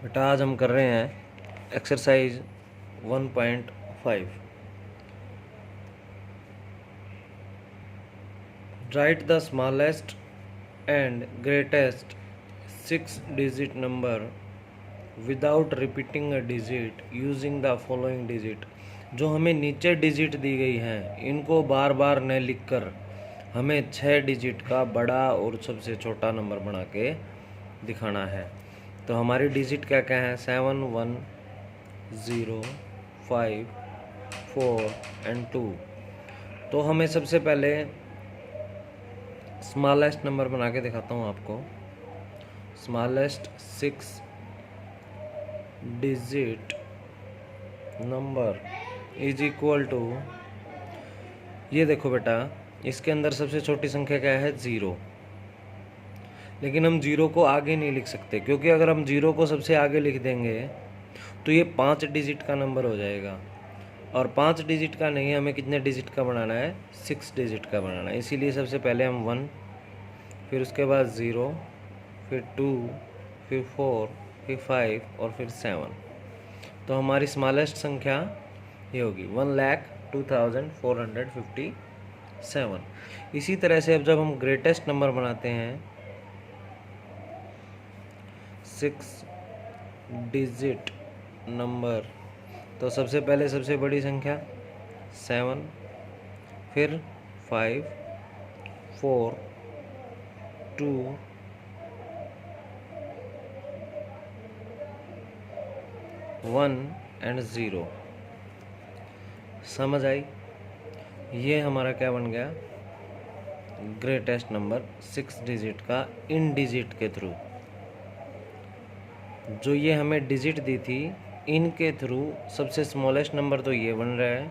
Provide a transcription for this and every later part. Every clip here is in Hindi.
बेटा आज हम कर रहे हैं exercise 1.5। Right the smallest and greatest 6 digit number without repeating a digit using the following digit. जो हमें नीचे डिजिट दी गई हैं इनको बार बार न लिखकर हमें 6 डिजिट का बड़ा और सबसे छोटा नंबर बना के दिखाना है। तो हमारी डिजिट क्या क्या है? 7, 1, 0, 5, 4 एंड 2। तो हमें सबसे पहले स्मॉलेस्ट नंबर बना के दिखाता हूँ आपको। Smallest 6 digit number is equal to, ये देखो बेटा, इसके अंदर सबसे छोटी संख्या क्या है? 0। लेकिन हम 0 को आगे नहीं लिख सकते, क्योंकि अगर हम 0 को सबसे आगे लिख देंगे तो ये 5 डिजिट का नंबर हो जाएगा, और 5 डिजिट का नहीं, हमें कितने डिजिट का बनाना है? 6 डिजिट का बनाना है। इसीलिए सबसे पहले हम 1, फिर उसके बाद 0, फिर 2, फिर 4, फिर 5 और फिर 7। तो हमारी स्मॉलेस्ट संख्या ये होगी 1,02,457। इसी तरह से अब जब हम ग्रेटेस्ट नंबर बनाते हैं 6 डिजिट नंबर, तो सबसे पहले सबसे बड़ी संख्या 7, फिर 5, 4, 2, 1 एंड 0। समझ आई? ये हमारा क्या बन गया? ग्रेटेस्ट नंबर 6 डिजिट का इन डिजिट के थ्रू। जो ये हमें डिजिट दी थी इनके थ्रू सबसे स्मॉलेस्ट नंबर तो ये बन रहा है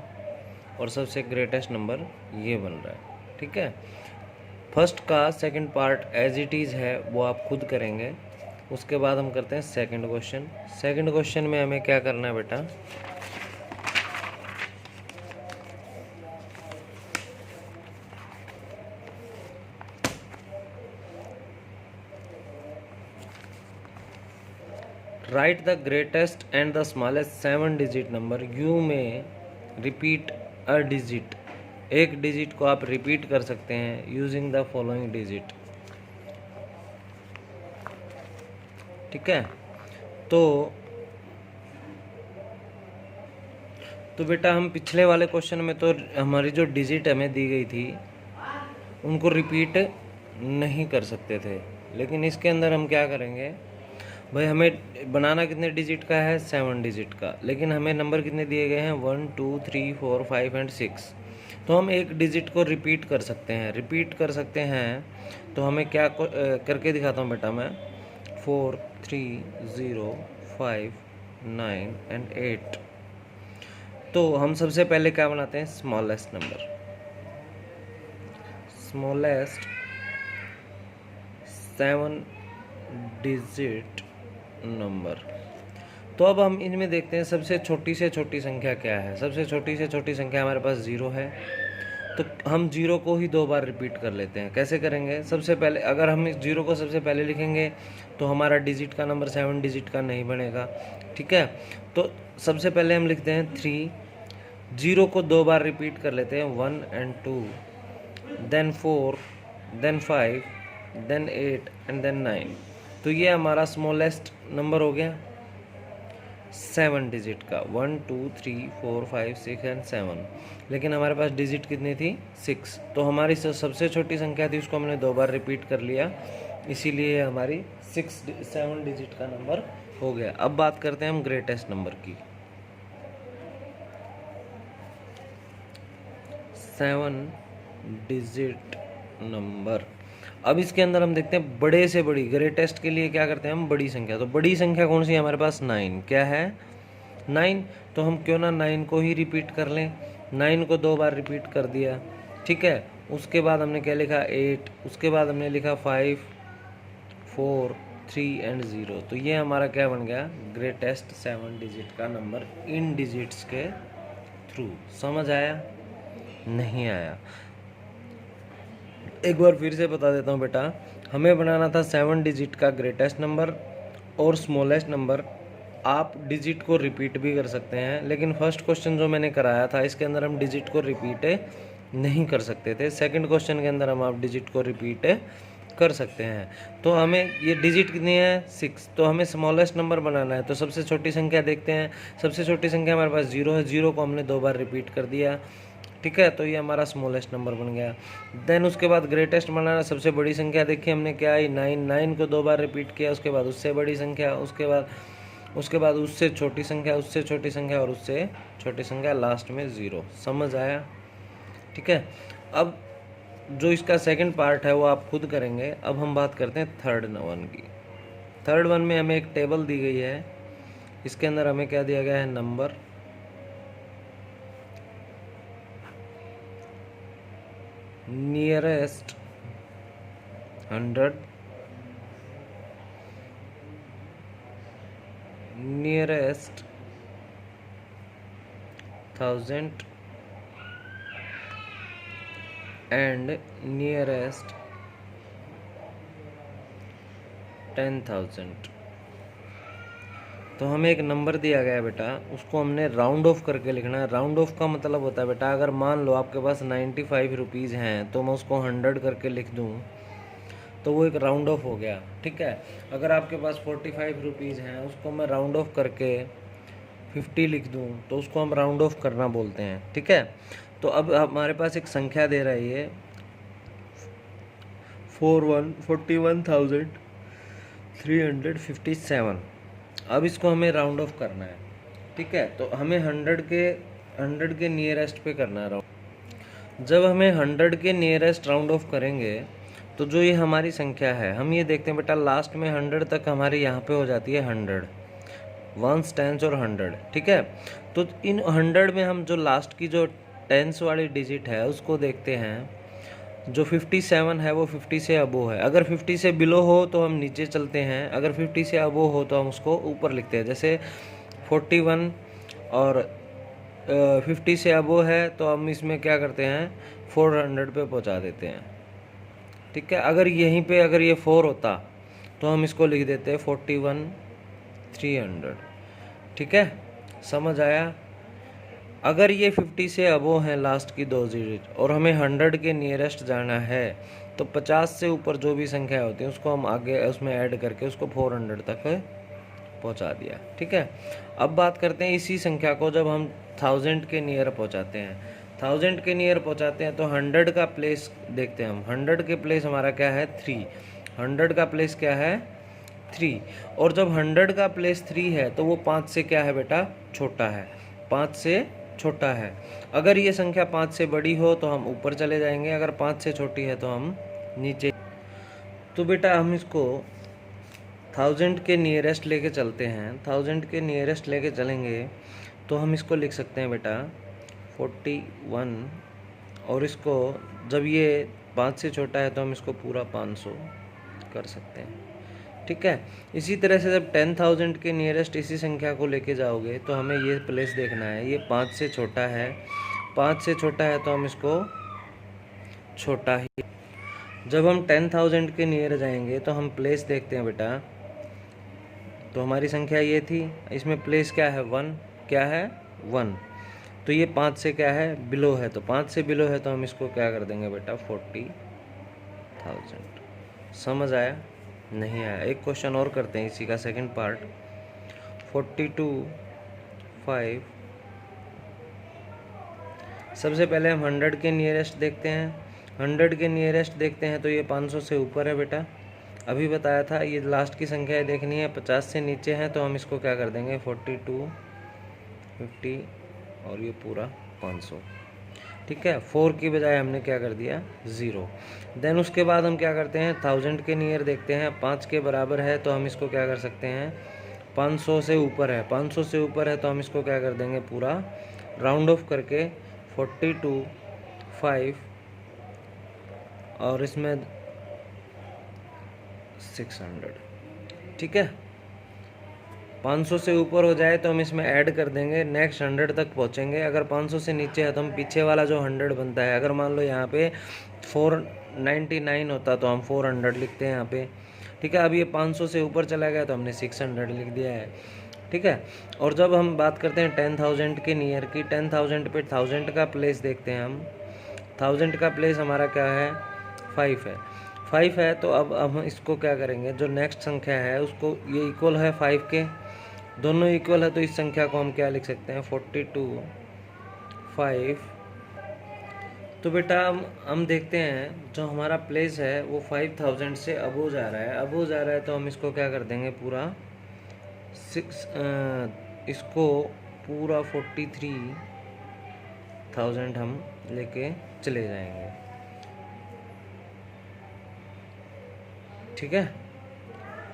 और सबसे ग्रेटेस्ट नंबर ये बन रहा है। ठीक है, फर्स्ट का second part as it is है वो आप खुद करेंगे। उसके बाद हम करते हैं सेकंड क्वेश्चन। सेकंड क्वेश्चन में हमें क्या करना है बेटा? Right the greatest and the smallest 7 digit number. You में रिपीट अ डिजिट, एक डिजिट को आप रिपीट कर सकते हैं यूजिंग द फॉलोइंग डिजिट। ठीक है, तो बेटा हम पिछले वाले क्वेश्चन में तो हमारी जो डिजिट हमें दी गई थी उनको रिपीट नहीं कर सकते थे, लेकिन इसके अंदर हम क्या करेंगे भाई? हमें बनाना कितने डिजिट का है? 7 डिजिट का, लेकिन हमें नंबर कितने दिए गए हैं? 1, 2, 3, 4, 5 एंड 6। तो हम एक डिजिट को रिपीट कर सकते हैं। रिपीट कर सकते हैं तो हमें क्या करके दिखाता हूँ बेटा मैं। 4, 3, 0, 5, 9 एंड 8। तो हम सबसे पहले क्या बनाते हैं? Smallest number. Smallest 7 digit number. तो अब हम इनमें देखते हैं सबसे छोटी से छोटी संख्या क्या है। सबसे छोटी से छोटी संख्या हमारे पास 0 है, तो हम 0 को ही 2 बार रिपीट कर लेते हैं। कैसे करेंगे? सबसे पहले अगर हम इस 0 को सबसे पहले लिखेंगे तो हमारा डिजिट का नंबर 7 डिजिट का नहीं बनेगा। ठीक है, तो सबसे पहले हम लिखते हैं 3, 0 को 2 बार रिपीट कर लेते हैं, 1 and 2, then 4, then 5, then 8 and then 9। तो ये हमारा स्मॉलेस्ट नंबर हो गया 7 डिजिट का, 1, 2, 3, 4, 5, 6 एंड 7। लेकिन हमारे पास डिजिट कितनी थी? 6। तो हमारी सबसे छोटी संख्या थी, उसको हमने 2 बार रिपीट कर लिया, इसीलिए हमारी 7 डिजिट का नंबर हो गया। अब बात करते हैं हम ग्रेटेस्ट नंबर की। 7 डिजिट नंबर। अब इसके अंदर हम देखते हैं बड़े से बड़ी। ग्रेटेस्ट के लिए क्या करते हैं हम? बड़ी संख्या। तो बड़ी संख्या कौन सी है हमारे पास? 9। क्या है? 9। तो हम क्यों ना 9 को ही रिपीट कर लें। 9 को 2 बार रिपीट कर दिया। ठीक है, उसके बाद हमने क्या लिखा? 8। उसके बाद हमने लिखा 5, 4, 3 एंड 0। तो ये हमारा क्या बन गया? ग्रेटेस्ट 7 डिजिट का नंबर इन डिजिट्स के थ्रू। समझ आया? नहीं आया? एक बार फिर से बता देता हूँ बेटा। हमें बनाना था 7 डिजिट का ग्रेटेस्ट नंबर और स्मॉलेस्ट नंबर आप डिजिट को रिपीट भी कर सकते हैं, लेकिन फर्स्ट क्वेश्चन जो मैंने कराया था इसके अंदर हम डिजिट को रिपीट नहीं कर सकते थे। सेकंड क्वेश्चन के अंदर हम आप डिजिट को रिपीट कर सकते हैं। तो हमें ये डिजिट कितनी है 6, तो हमें स्मॉलेस्ट नंबर बनाना है। तो सबसे छोटी संख्या देखते हैं, सबसे छोटी संख्या हमारे पास 0 है, 0 को हमने 2 बार रिपीट कर दिया, ठीक है, तो ये हमारा स्मॉलेस्ट नंबर बन गया। देन उसके बाद ग्रेटेस्ट बनाना, सबसे बड़ी संख्या देखिए हमने क्या आई 9, 9 को 2 बार रिपीट किया, उसके बाद उससे बड़ी संख्या, उसके बाद उससे छोटी संख्या, उससे छोटी संख्या और उससे छोटी संख्या, लास्ट में 0। समझ आया, ठीक है। अब जो इसका सेकंड पार्ट है वो आप खुद करेंगे। अब हम बात करते हैं थर्ड वन की। थर्ड वन में हमें एक टेबल दी गई है, इसके अंदर हमें क्या दिया गया है, number, nearest 100, nearest 1000 and nearest 10,000। तो हमें एक नंबर दिया गया है बेटा, उसको हमने राउंड ऑफ करके लिखना है। राउंड ऑफ का मतलब होता है बेटा, अगर मान लो आपके पास 95 रुपीज़ हैं तो मैं उसको 100 करके लिख दूँ तो वो एक राउंड ऑफ हो गया, ठीक है। अगर आपके पास 45 रुपीज़ हैं उसको मैं राउंड ऑफ करके 50 लिख दूँ तो उसको हम राउंड ऑफ करना बोलते हैं, ठीक है। तो अब हमारे पास एक संख्या दे रही है 41,357। अब इसको हमें राउंड ऑफ करना है, ठीक है। तो हमें 100 के नियरेस्ट पे करना है राउंड। जब हमें 100 के नियरेस्ट राउंड ऑफ करेंगे तो जो ये हमारी संख्या है, हम ये देखते हैं बेटा लास्ट में 100 तक हमारे यहाँ पे हो जाती है 100, 1s 10s और 100, ठीक है। तो इन 100 में हम जो लास्ट की जो 10s वाली डिजिट है उसको देखते हैं, जो 57 है वो 50 से अबो है। अगर 50 से बिलो हो तो हम नीचे चलते हैं, अगर 50 से अबो हो तो हम उसको ऊपर लिखते हैं। जैसे 41 और 50 से अबो है तो हम इसमें क्या करते हैं 400 पे पहुंचा देते हैं, ठीक है। अगर यहीं पे अगर ये 4 होता तो हम इसको लिख देते हैं 41,300, ठीक है। समझ आया। अगर ये 50 से अबो हैं लास्ट की 2 डिजिट और हमें 100 के नियरेस्ट जाना है तो 50 से ऊपर जो भी संख्या होती है उसको हम आगे उसमें ऐड करके उसको 400 तक पहुंचा दिया, ठीक है। अब बात करते हैं इसी संख्या को जब हम 1000 के नियर पहुंचाते हैं। 1000 के नियर पहुंचाते हैं तो 100 का प्लेस देखते हैं हम। 100 के प्लेस हमारा क्या है 3, 100 का प्लेस क्या है 3। और जब 100 का प्लेस 3 है तो वो 5 से क्या है बेटा छोटा है, 5 से छोटा है। अगर ये संख्या 5 से बड़ी हो तो हम ऊपर चले जाएंगे, अगर 5 से छोटी है तो हम नीचे। तो बेटा हम इसको 1000 के नियरेस्ट लेके चलते हैं। 1000 के नियरेस्ट लेके चलेंगे तो हम इसको लिख सकते हैं बेटा 41, और इसको जब ये 5 से छोटा है तो हम इसको पूरा 500 कर सकते हैं, ठीक है। इसी तरह से जब 10,000 के नियरेस्ट इसी संख्या को लेके जाओगे तो हमें ये प्लेस देखना है, ये 5 से छोटा है, 5 से छोटा है तो हम इसको छोटा ही। जब हम 10,000 के नियर जाएंगे तो हम प्लेस देखते हैं बेटा, तो हमारी संख्या ये थी, इसमें प्लेस क्या है 1, क्या है 1। तो ये 5 से क्या है बिलो है, तो 5 से बिलो है तो हम इसको क्या कर देंगे बेटा 40,000। समझ आया नहीं आया? एक क्वेश्चन और करते हैं इसी का सेकंड पार्ट। 42,500। सबसे पहले हम 100 के नियरेस्ट देखते हैं। 100 के नियरेस्ट देखते हैं तो ये 500 से ऊपर है बेटा, अभी बताया था। ये लास्ट की संख्या है देखनी है, 50 से नीचे है तो हम इसको क्या कर देंगे 42, 50 और ये पूरा 500, ठीक है। 4 की बजाय हमने क्या कर दिया 0। देन उसके बाद हम क्या करते हैं 1000 के नियर देखते हैं, 5 के बराबर है तो हम इसको क्या कर सकते हैं 500 से ऊपर है, 500 से ऊपर है तो हम इसको क्या कर देंगे पूरा राउंड ऑफ करके 42,500 और इसमें 600, ठीक है। 500 से ऊपर हो जाए तो हम इसमें ऐड कर देंगे, नेक्स्ट 100 तक पहुंचेंगे। अगर 500 से नीचे है तो हम पीछे वाला जो 100 बनता है, अगर मान लो यहाँ पे 499 होता तो हम 400 लिखते हैं यहाँ पे, ठीक है। अब ये 500 से ऊपर चला गया तो हमने 600 लिख दिया है। ठीक है। और जब हम बात करते हैं 10,000 के नियर की, 10,000 पे 1000 का प्लेस देखते हैं हम। 1000 का प्लेस हमारा क्या है, 5 है। 5 है तो अब हम इसको क्या करेंगे, जो नेक्स्ट संख्या है उसको, ये इक्वल है 5 के, दोनों इक्वल है तो इस संख्या को हम क्या लिख सकते हैं, 42 5। तो बेटा हम देखते हैं जो हमारा प्लेस है वो 5000 से अबो जा रहा है, अबो जा रहा है तो हम इसको क्या कर देंगे, पूरा 6 इसको पूरा 43,000 हम लेके चले जाएंगे। ठीक है,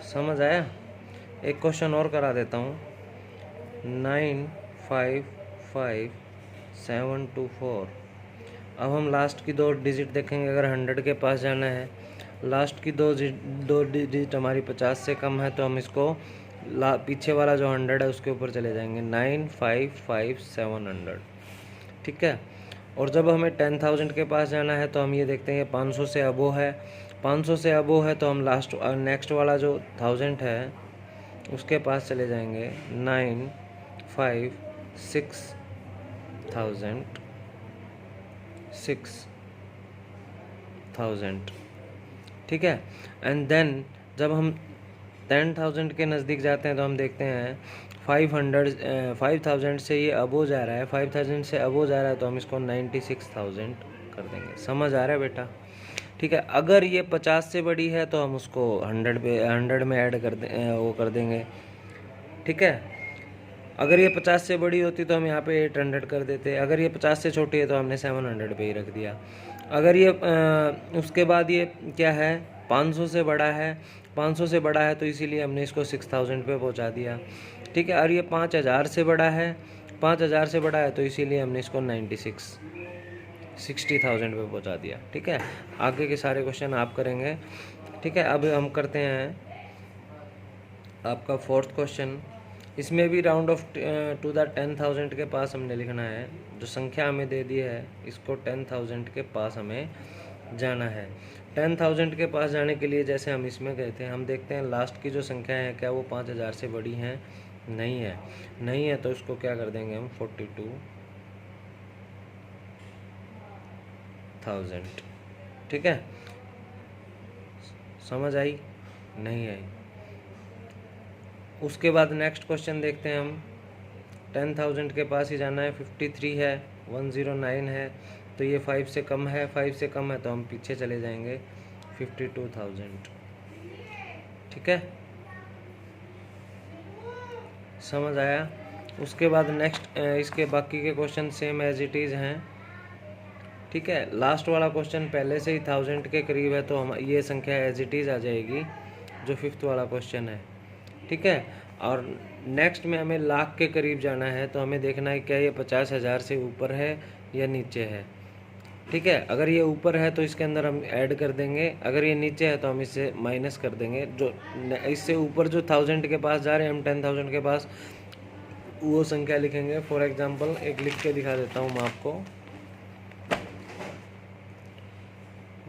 समझ आया। एक क्वेश्चन और करा देता हूँ। 955724। अब हम लास्ट की 2 डिजिट देखेंगे। अगर 100 के पास जाना है, लास्ट की 2 डिजिट हमारी 50 से कम है तो हम इसको पीछे वाला जो 100 है उसके ऊपर चले जाएंगे, 955700। ठीक है। और जब हमें 10,000 के पास जाना है तो हम ये देखते हैं 500 से अबो है, 500 से अबो है तो हम नेक्स्ट वाला जो 1000 है उसके पास चले जाएंगे, 9,5,6,000। ठीक है। एंड देन जब हम 10,000 के नज़दीक जाते हैं तो हम देखते हैं 5,000 से ये अबो जा रहा है, 5,000 से अबो जा रहा है तो हम इसको 96,000 कर देंगे। समझ आ रहा है बेटा। ठीक है। अगर ये 50 से बड़ी है तो हम उसको 100 में ऐड कर वो कर देंगे। ठीक है। अगर ये 50 से बड़ी होती तो हम यहाँ पे 800 कर देते। अगर ये 50 से छोटी है तो हमने 700 पे ही रख दिया। अगर ये उसके बाद ये क्या है, 500 से बड़ा है, 500 से बड़ा है तो इसीलिए हमने इसको 6,000 पे पहुँचा दिया। ठीक है। और ये 5,000 से बड़ा है, 5,000 से बड़ा है तो इसीलिए हमने इसको 60,000 पे पहुँचा दिया। ठीक है। आगे के सारे क्वेश्चन आप करेंगे। ठीक है। अब हम करते हैं आपका 4th क्वेश्चन। इसमें भी राउंड ऑफ टू द 10,000 के पास हमने लिखना है। जो संख्या हमें दे दी है इसको 10,000 के पास हमें जाना है। 10,000 के पास जाने के लिए जैसे हम इसमें गए थे, हम देखते हैं लास्ट की जो संख्या है क्या वो 5,000 से बड़ी हैं, नहीं है। नहीं है तो उसको क्या कर देंगे हम, 42,000। ठीक है। समझ आई, नहीं आई। उसके बाद नेक्स्ट क्वेश्चन देखते हैं हम। 10,000 के पास ही जाना है, 53 है, 109 है तो ये 5 से कम है, 5 से कम है तो हम पीछे चले जाएंगे, 52,000। ठीक है। समझ आया। उसके बाद नेक्स्ट इसके बाकी के question same as it is हैं। ठीक है। लास्ट वाला क्वेश्चन पहले से ही 1000 के करीब है तो हम ये संख्या एज इट इज़ आ जाएगी, जो 5th वाला क्वेश्चन है। ठीक है। और नेक्स्ट में हमें लाख के करीब जाना है तो हमें देखना है क्या ये 50,000 से ऊपर है या नीचे है। ठीक है। अगर ये ऊपर है तो इसके अंदर हम ऐड कर देंगे, अगर ये नीचे है तो हम इससे माइनस कर देंगे। जो इससे ऊपर जो 1000 के पास जा रहे हैं हम, 10,000 के पास, वो संख्या लिखेंगे। फॉर एग्जांपल एक लिख के दिखा देता हूँ मैं आपको,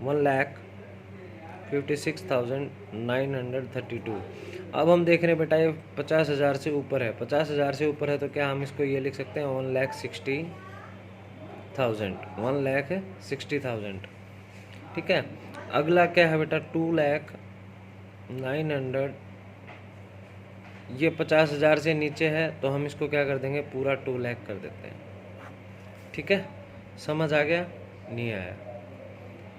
1,56,932। अब हम देख रहे हैं बेटा ये 50,000 से ऊपर है, 50,000 से ऊपर है तो क्या हम इसको ये लिख सकते हैं, 1,60,000, 1,60,000। ठीक है। अगला क्या है बेटा, 2,09,000। ये 50,000 से नीचे है तो हम इसको क्या कर देंगे, पूरा 2 लाख कर देते हैं। ठीक है। समझ आ गया, नहीं आया।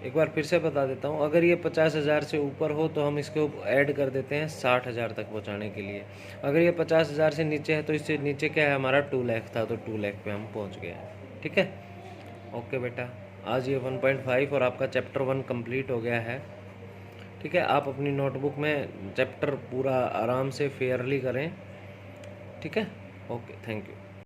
एक बार फिर से बता देता हूँ। अगर ये 50,000 से ऊपर हो तो हम इसको ऐड कर देते हैं 60,000 तक पहुँचाने के लिए। अगर ये 50,000 से नीचे है तो इससे नीचे क्या है हमारा, 2 लाख था तो 2 लाख पे हम पहुँच गए हैं। ठीक है। ओके बेटा, आज ये 1.5 और आपका चैप्टर 1 कंप्लीट हो गया है। ठीक है। आप अपनी नोटबुक में चैप्टर पूरा आराम से फेयरली करें। ठीक है। Okay, thank you.